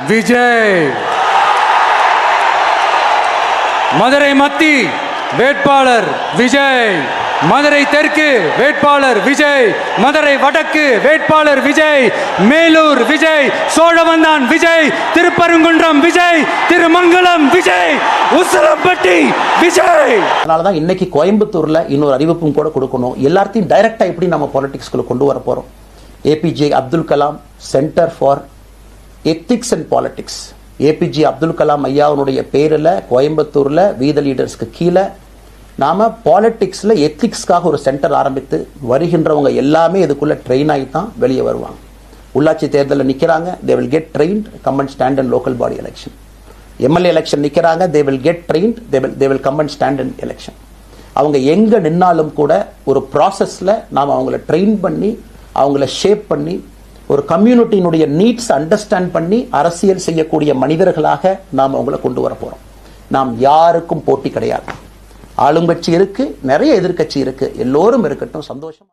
விஜய். மதுரை மத்தி வேட்பாளர் விஜய். மதுரை தெற்கு வேட்பாளர் விஜய். மதுரை வடக்கு வேட்பாளர் விஜய். மேலூர் விஜய். சோழவந்தான் விஜய். திருப்பரங்குன்றம் விஜய். திருமங்கலம் விஜய். உசிலம்பட்டி விஜய். அதனாலதான் இன்னைக்கு கோயம்புத்தூர்ல இன்னொரு அறிவிப்பும் கூட கொடுக்கணும். எல்லாத்தையும் டைரக்டா எப்படி நம்ம பாலிடிக்ஸ்குள்ள கொண்டு வர போறோம். APJ Abdul Kalam centre for ethics and politics. APJ Abdul Kalam ஐயாவுடைய பேரில் கோயம்புத்தூர்ல வீத லீடர்ஸ்க்கு கீழே நாம பாலிடிக்ஸ்ல எத்திக்ஸ்க்காக ஒரு சென்டர் ஆரம்பித்து வருகின்றவங்க எல்லாமே இதுக்குள்ள ட்ரெயின் ஆகி தான் வெளியே வருவாங்க. உள்ளாட்சி தேர்தலில் நிற்கிறாங்க, they will get trained, come and stand in local body election. MLA election நிற்கிறாங்க, they will get trained, they will come and stand in election. அவங்க எங்க நின்னாலும் கூட ஒரு ப்ராசஸ்ல நாம அவங்கள ட்ரெயின் பண்ணி அவங்கள ஷேப் பண்ணி ஒரு கம்யூனிட்டியினுடைய நீட்ஸ் அண்டர்ஸ்டாண்ட் பண்ணி அரசியல் செய்யக்கூடிய மனிதர்களாக நாம் அவங்கள கொண்டு வர போறோம். நாம் யாருக்கும் போட்டி கிடையாது. ஆளுங்கட்சி இருக்கு, நிறைய எதிர்கட்சி இருக்கு, எல்லோரும் இருக்கட்டும், சந்தோஷம்.